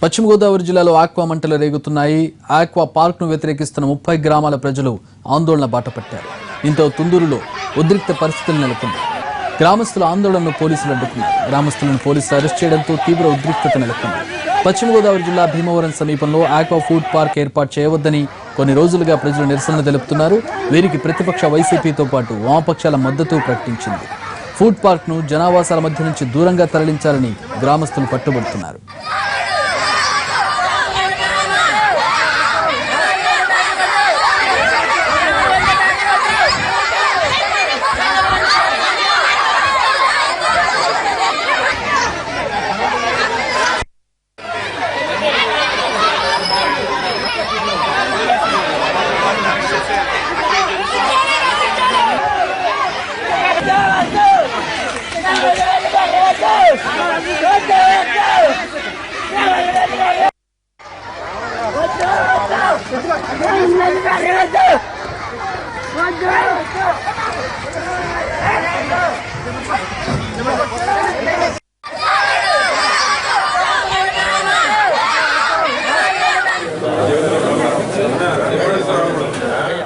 పశ్చిమ గోదావరి జిల్లాలో ఆక్వా మంటలు రేగుతున్నాయి. ఆక్వా పార్క్ను వ్యతిరేకిస్తున్న 30 గ్రామాల ప్రజలు ఆందోళన బాటపట్టారు. దీంతో తుందూరులో ఉద్రిక్త పరిస్థితులు నెలకొన్నాయి. గ్రామస్తుల ఆందోళనను పోలీసులు అడ్డుకున్నారు. గ్రామస్తులను పోలీసులు అరెస్ట్ చేయడంతో తీవ్ర ఉద్రిక్తత నెలకొంది. పశ్చిమ గోదావరి జిల్లా భీమవరం సమీపంలో ఆక్వా ఫుడ్ పార్క్ ఏర్పాటు చేయవద్దని కొన్ని రోజులుగా ప్రజలు నిరసన తెలుపుతున్నారు. వీరికి ప్రతిపక్ష వైసీపీతో పాటు వామపక్షాల మద్దతు ప్రకటించింది. ఫుడ్ పార్క్ను జనావాసాల మధ్య నుంచి దూరంగా తరలించాలని గ్రామస్తులు పట్టుబడుతున్నారు.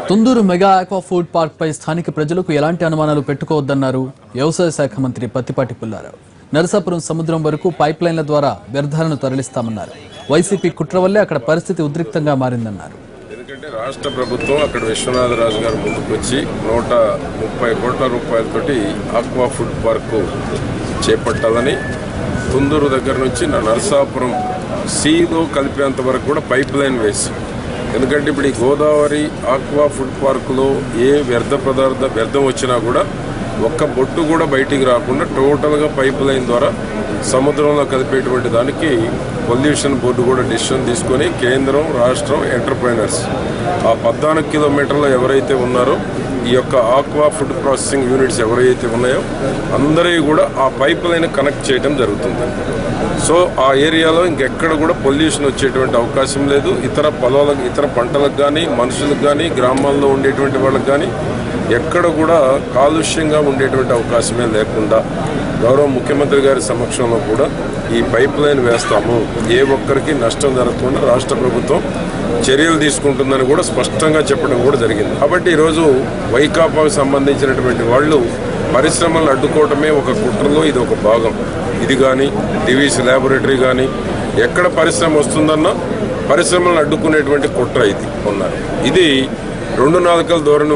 Tundurru mega aqua food park పై స్థానిక ప్రజలకు ఎలాంటి అనుమానాలు పెట్టుకోవద్దన్నారు వ్యవసాయ శాఖ మంత్రి పత్తిపాటి పుల్లారావు. నరసాపురం సముద్రం వరకు పైప్ లైన్ల ద్వారా వ్యర్థాలను తరలిస్తామన్నారు. వైసీపీ కుట్ర వల్లే అక్కడ పరిస్థితి ఉద్రిక్తంగా మారిందన్నారు. ఎందుకంటే రాష్ట్ర ప్రభుత్వం అక్కడ విశ్వనాథరాజు గారు ముందుకు వచ్చి 130 కోట్ల రూపాయలతోటి ఆక్వా ఫుడ్ పార్క్ చేపట్టాలని తుందూరు దగ్గర నుంచి నరసాపురం సీలో కలిపేంత వరకు కూడా పైప్ లైన్ వేసి, ఎందుకంటే ఇప్పుడు ఈ గోదావరి ఆక్వా ఫుడ్ పార్కులో ఏ వ్యర్థం వచ్చినా కూడా ఒక్క బొట్టు కూడా బయటికి రాకుండా టోటల్గా పైప్ లైన్ ద్వారా సముద్రంలో కలిపేటువంటి దానికి పొల్యూషన్ బోర్డు కూడా డిసిషన్ తీసుకొని కేంద్రం, రాష్ట్రం, ఎంటర్ప్రైనర్స్ ఆ 14 కిలోమీటర్లు ఎవరైతే ఉన్నారో ఈ యొక్క ఆక్వా ఫుడ్ ప్రాసెసింగ్ యూనిట్స్ ఎవరైతే ఉన్నాయో అందరికీ కూడా ఆ పైప్ లైన్ కనెక్ట్ చేయడం జరుగుతుంది. సో ఆ ఏరియాలో ఇంకెక్కడ కూడా పొల్యూషన్ వచ్చేటువంటి అవకాశం లేదు. ఇతర పంటలకు కానీ, మనుషులకు కానీ, గ్రామాల్లో ఉండేటువంటి వాళ్ళకి కానీ ఎక్కడ కూడా కాలుష్యంగా ఉండేటువంటి అవకాశమే లేకుండా గౌరవ ముఖ్యమంత్రి గారి సమక్షంలో కూడా ఈ పైప్ లైన్ వేస్తాము, ఏ ఒక్కరికి నష్టం జరగకుండా రాష్ట్ర ప్రభుత్వం చర్యలు తీసుకుంటుందని కూడా స్పష్టంగా చెప్పడం కూడా జరిగింది. కాబట్టి ఈరోజు వైకాపాకు సంబంధించినటువంటి వాళ్ళు పరిశ్రమలను అడ్డుకోవటమే ఒక కుట్రలో ఇది ఒక భాగం. ఇది కానీ డివిస్ ల్యాబొరేటరీ కానీ ఎక్కడ పరిశ్రమ వస్తుందన్నా పరిశ్రమలను అడ్డుకునేటువంటి కుట్ర ఇది ఉన్నారు. ఇది 2 నాలుకల ధోరణి.